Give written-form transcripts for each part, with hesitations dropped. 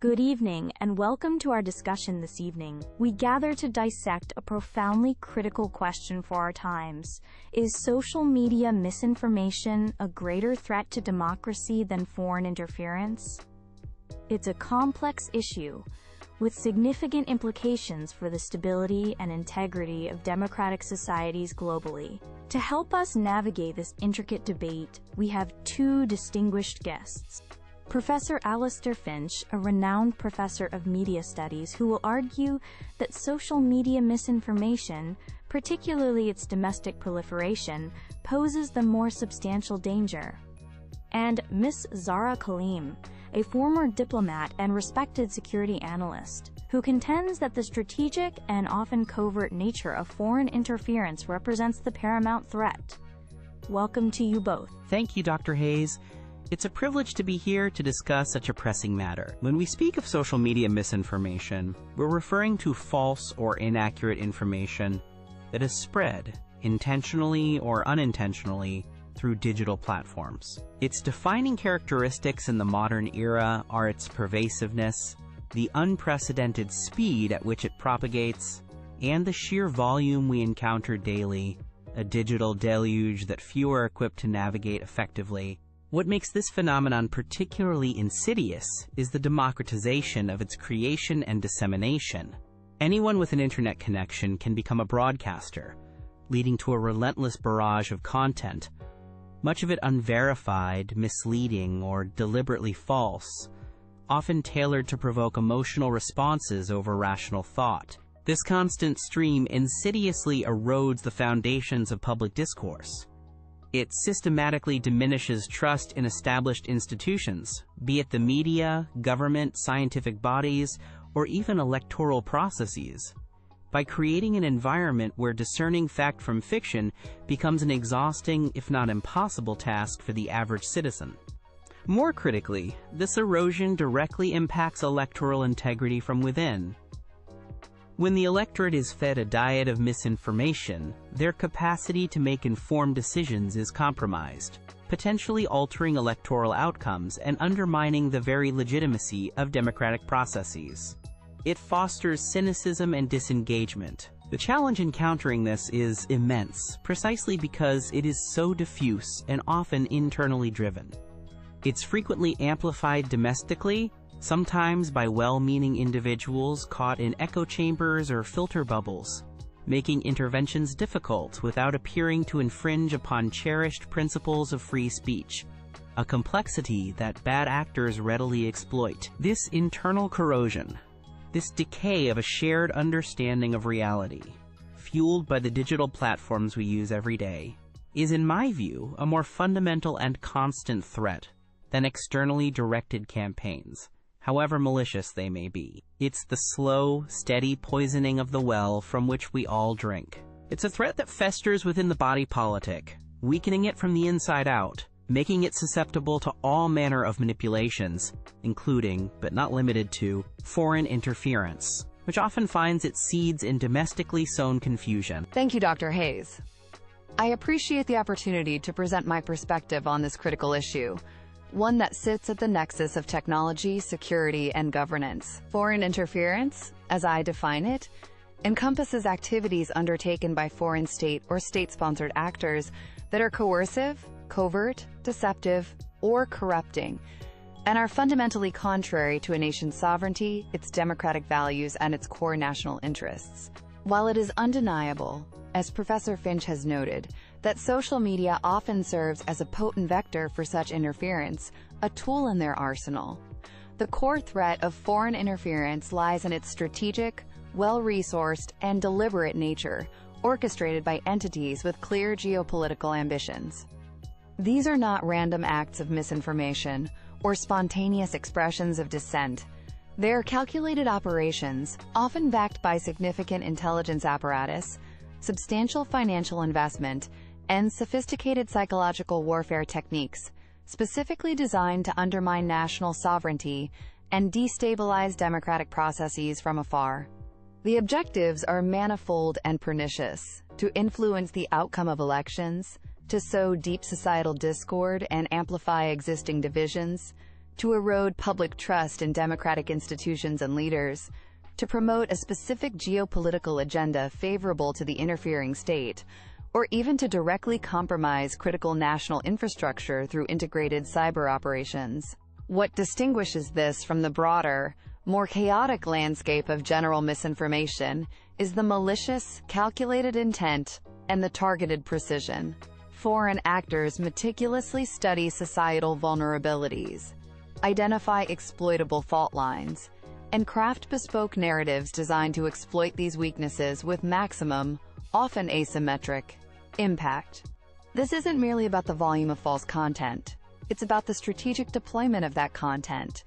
Good evening, and welcome to our discussion this evening. We gather to dissect a profoundly critical question for our times. Is social media misinformation a greater threat to democracy than foreign interference? It's a complex issue, with significant implications for the stability and integrity of democratic societies globally. To help us navigate this intricate debate, we have two distinguished guests. Professor Alistair Finch, a renowned professor of media studies, who will argue that social media misinformation, particularly its domestic proliferation, poses the more substantial danger. And Ms. Zara Kaleem, a former diplomat and respected security analyst, who contends that the strategic and often covert nature of foreign interference represents the paramount threat. Welcome to you both. Thank you, Dr. Hayes. It's a privilege to be here to discuss such a pressing matter. When we speak of social media misinformation, we're referring to false or inaccurate information that is spread, intentionally or unintentionally, through digital platforms. Its defining characteristics in the modern era are its pervasiveness, the unprecedented speed at which it propagates, and the sheer volume we encounter daily, a digital deluge that few are equipped to navigate effectively. What makes this phenomenon particularly insidious is the democratization of its creation and dissemination. Anyone with an internet connection can become a broadcaster, leading to a relentless barrage of content, much of it unverified, misleading, or deliberately false, often tailored to provoke emotional responses over rational thought. This constant stream insidiously erodes the foundations of public discourse. It systematically diminishes trust in established institutions, be it the media, government, scientific bodies, or even electoral processes, by creating an environment where discerning fact from fiction becomes an exhausting, if not impossible, task for the average citizen. More critically, this erosion directly impacts electoral integrity from within. When the electorate is fed a diet of misinformation, their capacity to make informed decisions is compromised, potentially altering electoral outcomes and undermining the very legitimacy of democratic processes. It fosters cynicism and disengagement. The challenge in countering this is immense, precisely because it is so diffuse and often internally driven. It's frequently amplified domestically, sometimes by well-meaning individuals caught in echo chambers or filter bubbles, making interventions difficult without appearing to infringe upon cherished principles of free speech, a complexity that bad actors readily exploit. This internal corrosion, this decay of a shared understanding of reality, fueled by the digital platforms we use every day, is in my view a more fundamental and constant threat than externally directed campaigns, however malicious they may be. It's the slow, steady poisoning of the well from which we all drink. It's a threat that festers within the body politic, weakening it from the inside out, making it susceptible to all manner of manipulations, including, but not limited to, foreign interference, which often finds its seeds in domestically sown confusion. Thank you, Dr. Hayes. I appreciate the opportunity to present my perspective on this critical issue, one that sits at the nexus of technology, security, and governance. Foreign interference, as I define it, encompasses activities undertaken by foreign state or state-sponsored actors that are coercive, covert, deceptive, or corrupting, and are fundamentally contrary to a nation's sovereignty, its democratic values, and its core national interests. While it is undeniable, as Professor Finch has noted, that social media often serves as a potent vector for such interference, a tool in their arsenal, the core threat of foreign interference lies in its strategic, well-resourced, and deliberate nature, orchestrated by entities with clear geopolitical ambitions. These are not random acts of misinformation or spontaneous expressions of dissent. They are calculated operations, often backed by significant intelligence apparatus, substantial financial investment, and sophisticated psychological warfare techniques, specifically designed to undermine national sovereignty and destabilize democratic processes from afar. The objectives are manifold and pernicious: to influence the outcome of elections, to sow deep societal discord and amplify existing divisions, to erode public trust in democratic institutions and leaders, to promote a specific geopolitical agenda favorable to the interfering state, or even to directly compromise critical national infrastructure through integrated cyber operations. What distinguishes this from the broader, more chaotic landscape of general misinformation is the malicious, calculated intent and the targeted precision. Foreign actors meticulously study societal vulnerabilities, identify exploitable fault lines, and craft bespoke narratives designed to exploit these weaknesses with maximum, often asymmetric, impact. This isn't merely about the volume of false content. It's about the strategic deployment of that content,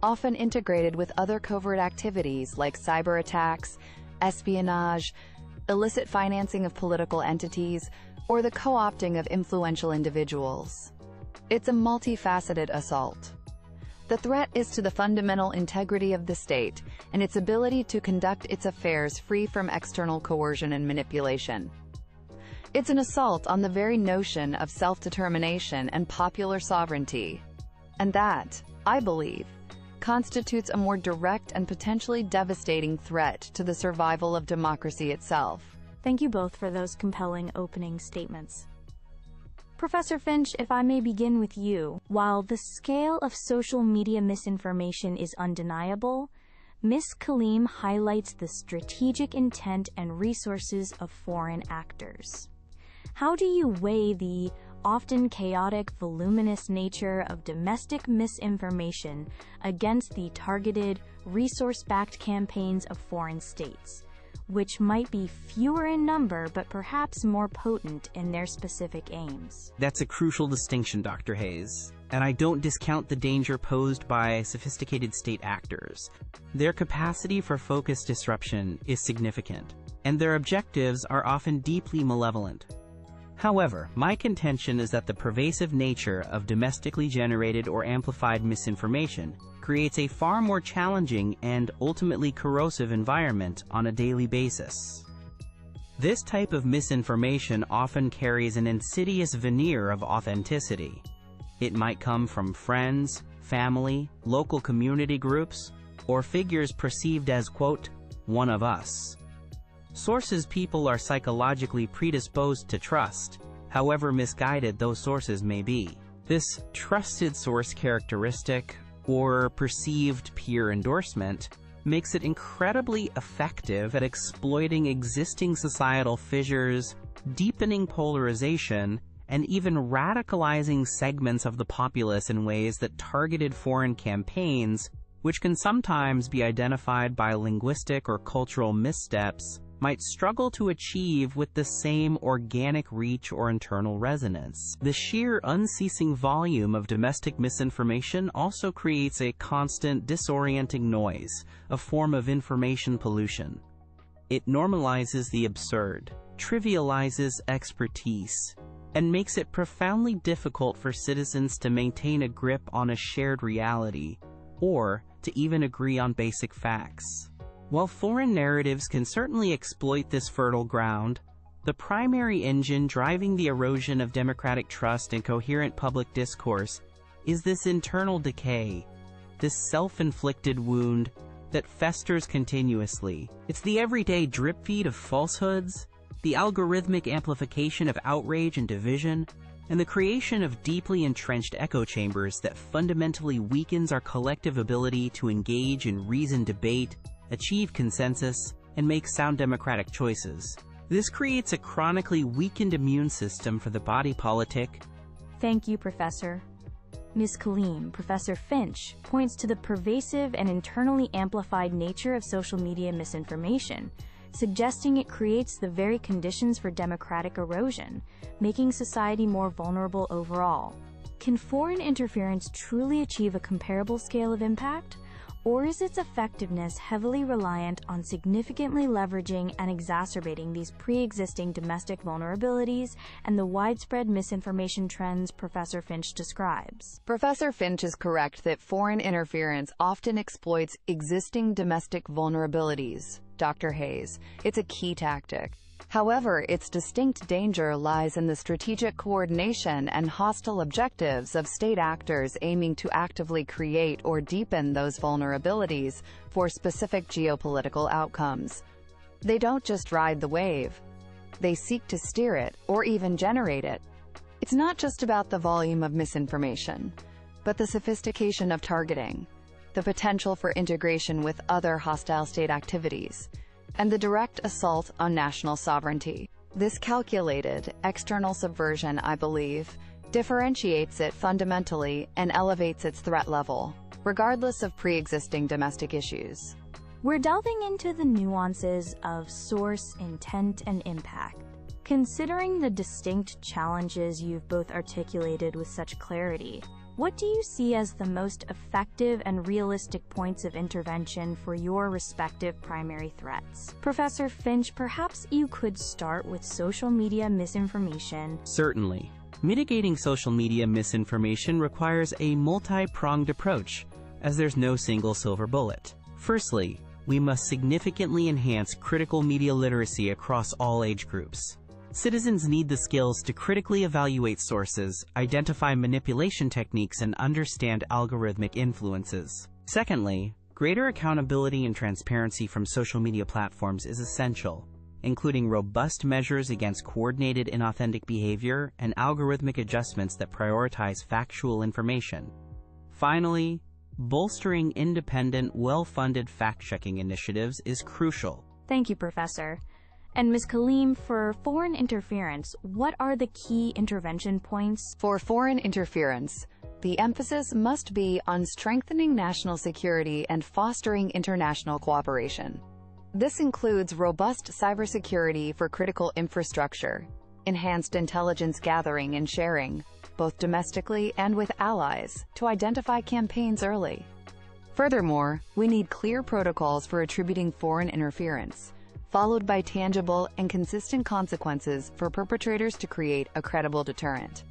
often integrated with other covert activities like cyber attacks, espionage, illicit financing of political entities, or the co-opting of influential individuals. It's a multifaceted assault. The threat is to the fundamental integrity of the state and its ability to conduct its affairs free from external coercion and manipulation. It's an assault on the very notion of self-determination and popular sovereignty. And that, I believe, constitutes a more direct and potentially devastating threat to the survival of democracy itself. Thank you both for those compelling opening statements. Professor Finch, if I may begin with you. While the scale of social media misinformation is undeniable, Ms. Kaleem highlights the strategic intent and resources of foreign actors. How do you weigh the often chaotic, voluminous nature of domestic misinformation against the targeted, resource-backed campaigns of foreign states, which might be fewer in number but perhaps more potent in their specific aims? That's a crucial distinction, Dr. Hayes, and I don't discount the danger posed by sophisticated state actors. Their capacity for focused disruption is significant, and their objectives are often deeply malevolent. However, my contention is that the pervasive nature of domestically generated or amplified misinformation creates a far more challenging and ultimately corrosive environment on a daily basis. This type of misinformation often carries an insidious veneer of authenticity. It might come from friends, family, local community groups, or figures perceived as, quote, one of us. Sources people are psychologically predisposed to trust, however misguided those sources may be. This trusted source characteristic, or perceived peer endorsement, makes it incredibly effective at exploiting existing societal fissures, deepening polarization, and even radicalizing segments of the populace in ways that targeted foreign campaigns, which can sometimes be identified by linguistic or cultural missteps, might struggle to achieve with the same organic reach or internal resonance. The sheer unceasing volume of domestic misinformation also creates a constant disorienting noise, a form of information pollution. It normalizes the absurd, trivializes expertise, and makes it profoundly difficult for citizens to maintain a grip on a shared reality, or to even agree on basic facts. While foreign narratives can certainly exploit this fertile ground, the primary engine driving the erosion of democratic trust and coherent public discourse is this internal decay, this self-inflicted wound that festers continuously. It's the everyday drip feed of falsehoods, the algorithmic amplification of outrage and division, and the creation of deeply entrenched echo chambers that fundamentally weakens our collective ability to engage in reasoned debate, achieve consensus, and make sound democratic choices. This creates a chronically weakened immune system for the body politic. Thank you, Professor. Ms. Kaleem, Professor Finch points to the pervasive and internally amplified nature of social media misinformation, suggesting it creates the very conditions for democratic erosion, making society more vulnerable overall. Can foreign interference truly achieve a comparable scale of impact? Or is its effectiveness heavily reliant on significantly leveraging and exacerbating these pre-existing domestic vulnerabilities and the widespread misinformation trends Professor Finch describes? Professor Finch is correct that foreign interference often exploits existing domestic vulnerabilities. Dr. Hayes, it's a key tactic. However, its distinct danger lies in the strategic coordination and hostile objectives of state actors aiming to actively create or deepen those vulnerabilities for specific geopolitical outcomes. They don't just ride the wave. They seek to steer it, or even generate it. It's not just about the volume of misinformation, but the sophistication of targeting, the potential for integration with other hostile state activities, and the direct assault on national sovereignty. This calculated, external subversion, I believe, differentiates it fundamentally and elevates its threat level, regardless of pre-existing domestic issues. We're delving into the nuances of source, intent, and impact. Considering the distinct challenges you've both articulated with such clarity, what do you see as the most effective and realistic points of intervention for your respective primary threats? Professor Finch, perhaps you could start with social media misinformation. Certainly. Mitigating social media misinformation requires a multi-pronged approach, as there's no single silver bullet. Firstly, we must significantly enhance critical media literacy across all age groups. Citizens need the skills to critically evaluate sources, identify manipulation techniques, and understand algorithmic influences. Secondly, greater accountability and transparency from social media platforms is essential, including robust measures against coordinated inauthentic behavior and algorithmic adjustments that prioritize factual information. Finally, bolstering independent, well-funded fact-checking initiatives is crucial. Thank you, Professor. And Ms. Kaleem, for foreign interference, what are the key intervention points? For foreign interference, the emphasis must be on strengthening national security and fostering international cooperation. This includes robust cybersecurity for critical infrastructure, enhanced intelligence gathering and sharing, both domestically and with allies, to identify campaigns early. Furthermore, we need clear protocols for attributing foreign interference, followed by tangible and consistent consequences for perpetrators to create a credible deterrent.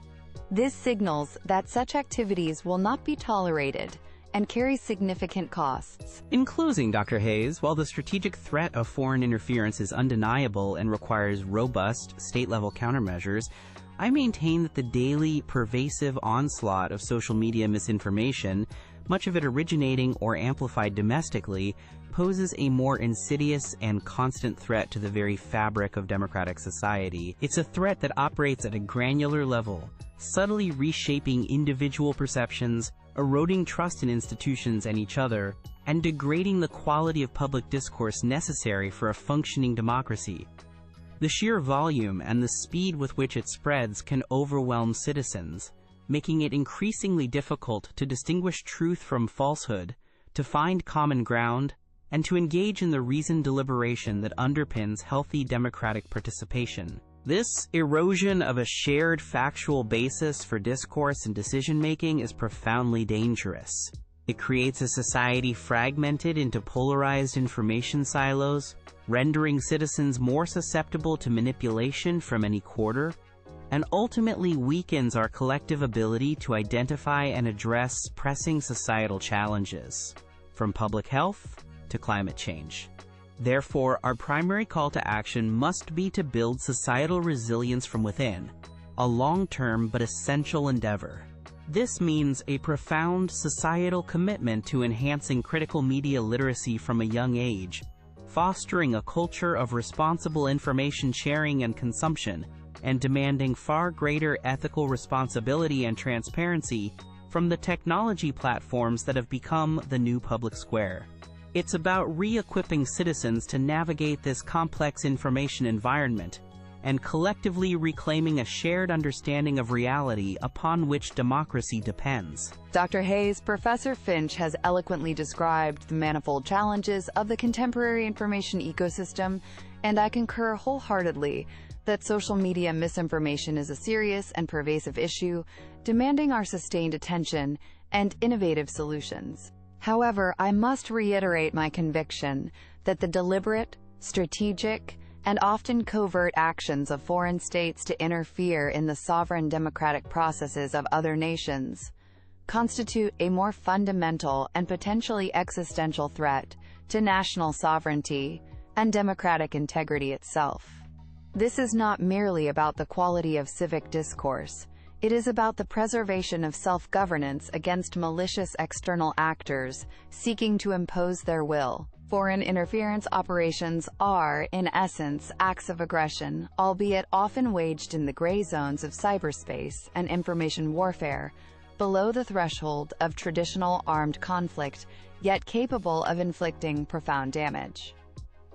This signals that such activities will not be tolerated and carry significant costs. In closing, Dr. Hayes, while the strategic threat of foreign interference is undeniable and requires robust, state-level countermeasures, I maintain that the daily, pervasive onslaught of social media misinformation, much of it originating or amplified domestically, poses a more insidious and constant threat to the very fabric of democratic society. It's a threat that operates at a granular level, subtly reshaping individual perceptions, eroding trust in institutions and each other, and degrading the quality of public discourse necessary for a functioning democracy. The sheer volume and the speed with which it spreads can overwhelm citizens, making it increasingly difficult to distinguish truth from falsehood, to find common ground, and to engage in the reasoned deliberation that underpins healthy democratic participation. This erosion of a shared factual basis for discourse and decision-making is profoundly dangerous. It creates a society fragmented into polarized information silos, rendering citizens more susceptible to manipulation from any quarter, and ultimately weakens our collective ability to identify and address pressing societal challenges, from public health to climate change. Therefore, our primary call to action must be to build societal resilience from within, a long-term but essential endeavor. This means a profound societal commitment to enhancing critical media literacy from a young age, fostering a culture of responsible information sharing and consumption, and demanding far greater ethical responsibility and transparency from the technology platforms that have become the new public square. It's about re-equipping citizens to navigate this complex information environment and collectively reclaiming a shared understanding of reality upon which democracy depends. Dr. Hayes, Professor Finch has eloquently described the manifold challenges of the contemporary information ecosystem, and I concur wholeheartedly that social media misinformation is a serious and pervasive issue, demanding our sustained attention and innovative solutions. However, I must reiterate my conviction that the deliberate, strategic, and often covert actions of foreign states to interfere in the sovereign democratic processes of other nations constitute a more fundamental and potentially existential threat to national sovereignty and democratic integrity itself. This is not merely about the quality of civic discourse. It is about the preservation of self-governance against malicious external actors seeking to impose their will. Foreign interference operations are, in essence, acts of aggression, albeit often waged in the gray zones of cyberspace and information warfare, below the threshold of traditional armed conflict, yet capable of inflicting profound damage.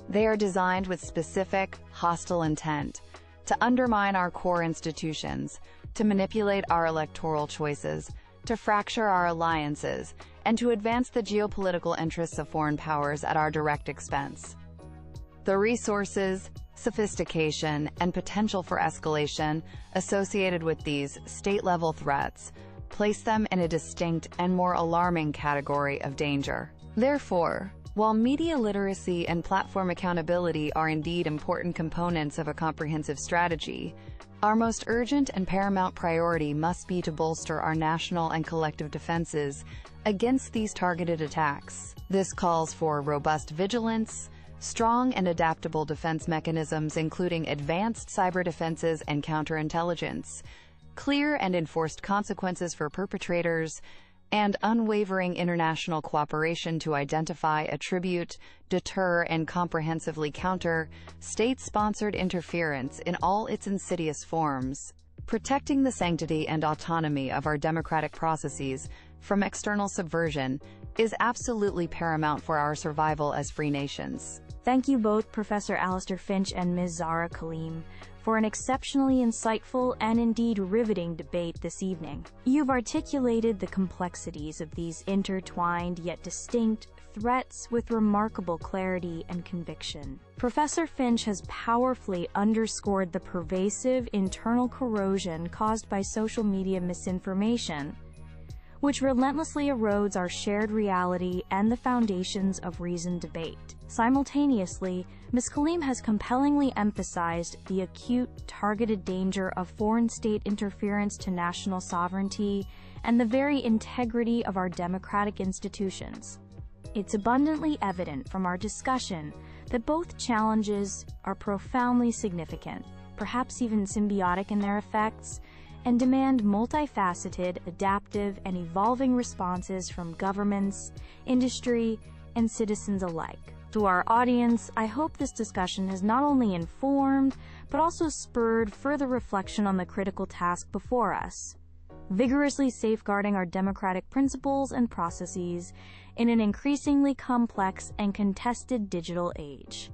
They are designed with specific, hostile intent to undermine our core institutions, to manipulate our electoral choices, to fracture our alliances, and to advance the geopolitical interests of foreign powers at our direct expense. The resources, sophistication, and potential for escalation associated with these state-level threats place them in a distinct and more alarming category of danger. Therefore, while media literacy and platform accountability are indeed important components of a comprehensive strategy, our most urgent and paramount priority must be to bolster our national and collective defenses against these targeted attacks. This calls for robust vigilance, strong and adaptable defense mechanisms including advanced cyber defenses and counterintelligence, clear and enforced consequences for perpetrators, and unwavering international cooperation to identify, attribute, deter, and comprehensively counter state-sponsored interference in all its insidious forms. Protecting the sanctity and autonomy of our democratic processes from external subversion is absolutely paramount for our survival as free nations. Thank you both, Professor Alistair Finch and Ms. Zara Kaleem, for an exceptionally insightful and indeed riveting debate this evening. You've articulated the complexities of these intertwined yet distinct threats with remarkable clarity and conviction. Professor Finch has powerfully underscored the pervasive internal corrosion caused by social media misinformation, which relentlessly erodes our shared reality and the foundations of reasoned debate. Simultaneously, Ms. Kaleem has compellingly emphasized the acute, targeted danger of foreign state interference to national sovereignty and the very integrity of our democratic institutions. It's abundantly evident from our discussion that both challenges are profoundly significant, perhaps even symbiotic in their effects, and demand multifaceted, adaptive, and evolving responses from governments, industry, and citizens alike. To our audience, I hope this discussion has not only informed, but also spurred further reflection on the critical task before us, vigorously safeguarding our democratic principles and processes in an increasingly complex and contested digital age.